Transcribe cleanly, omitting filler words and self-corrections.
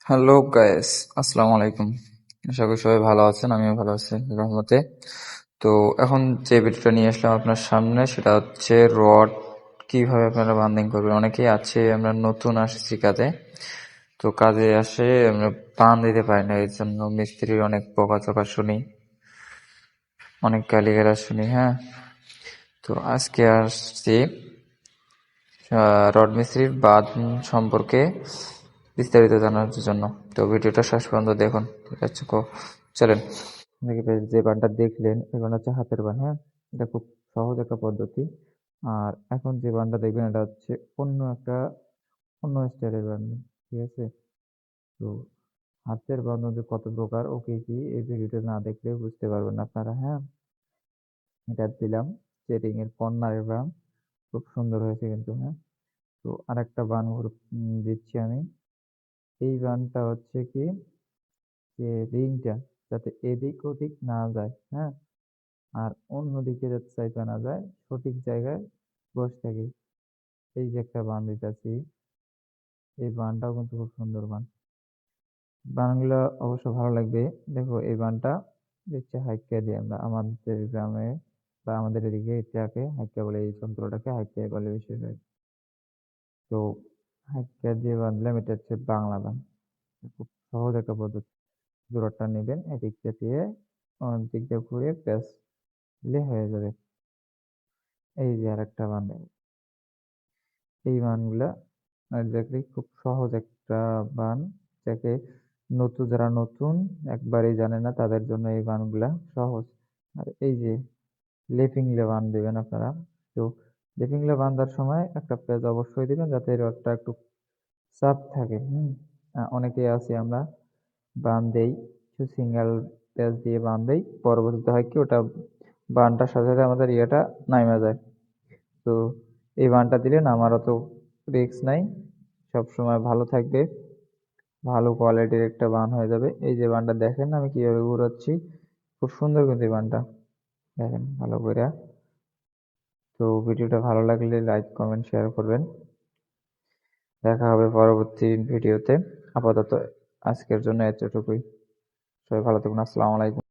Hello guys, আসসালামু আলাইকুম। আশা করি সবাই ভালো আছেন, আমিও ভালো আছি রহমতে। তো এখন যে ভিডিওটা নিয়ে আসলাম আপনার সামনে, সেটা হচ্ছে রড কিভাবে আপনারা বান্ডিং করবেন। অনেকেই আছে আমরা নতুন আসছি কাজে, তো কাজে আসে আমরা বান দিতে পারি না, এর জন্য মিস্ত্রির অনেক বকাঝকা শুনি, অনেক গালিগালাজ শুনি। হ্যাঁ, তো আজকে আসছি রড মিস্ত্রির বাঁধ সম্পর্কে বিস্তারিত জানার জন্য। তো ভিডিওটা শেষ পর্যন্ত দেখুন, ঠিক আছে? চলেন। যে বানটা দেখলেন, এই বানটা হচ্ছে হাতের বান। হ্যাঁ, এটা খুব সহজ একটা পদ্ধতি। আর এখন যে বানটা দেখবেন, এটা হচ্ছে অন্য স্টাইলের বান। ঠিক আছে? তো হাতের বান যে কত প্রকার ও কি কি, এই ভিডিওটা না দেখলে বুঝতে পারবেন না আপনারা। হ্যাঁ, এটা দিলাম চেরিং এর কর্নারের বান, খুব সুন্দর হয়েছে কিন্তু। হ্যাঁ, তো আরেকটা বান দিচ্ছি আমি। এই বানটা হচ্ছে কি, যে রিংটা যাতে এদিক ওদিক না যায়। হ্যাঁ, আর অন্যদিকে যাতে চাইতে না যায়, সঠিক জায়গায় বসে থাকে। এই যে একটা বান দিতেছি, এই বানটাও কিন্তু খুব সুন্দর বান। বানগুলো অবশ্য ভালো লাগবে। দেখো, এই বানটা দিচ্ছে হাইকা দিয়ে। আমরা আমাদের গ্রামে বা আমাদের এদিকে এটাকে হাইকা বলে, এই যন্ত্রটাকে হাইকা বলে বেশিরভাগ। তো হাইকা দিয়ে বাঁধলাম, এটা হচ্ছে বাংলা বান। খুব সহজ একটা পদ্ধতি। জোড়াটা নেবেন, এদিকটা দিয়ে অন্য দিক দিয়ে ঘুরে প্যাঁচ দিলে হয়ে যাবে। এই যে আরেকটা বান, এই বানগুলা এক্স্যাক্টলি খুব সহজ একটা বান, যাকে যারা নতুন একবারেই জানে না, তাদের জন্য এই বানগুলা সহজ। আর এই যে লেফিংলে বান দেবেন আপনারা। তো লেফিংলে বাঁধার সময় একটা পেঁচ অবশ্যই দিবেন, যাতে রডটা একটু চাপ থাকে। অনেকেই আছি আমরা বান দেই, কিছু সিঙ্গেল পেঁচ দিয়ে বান দেই, পরবর্তীতে হয় কি, ওটা বানটার সাথে সাথে আমাদের ইয়েটা নাইমা যায়। তো এই বানটা দিলে না, আমার অত রিস্ক নাই, সব সময় ভালো থাকবে, ভালো কোয়ালিটির একটা বান হয়ে যাবে। এই যে বানটা দেখেন আমি কিভাবে ঘুরাচ্ছি, খুব সুন্দর কিন্তু এই বানটা, দেখেন ভালো করে। তো ভিডিওটা ভালো লাগলে লাইক কমেন্ট শেয়ার করবেন। দেখা হবে পরবর্তী ভিডিওতে। আপাতত আজকের জন্য এতটুকুই। সবাই ভালো থাকুন। আসসালামু আলাইকুম।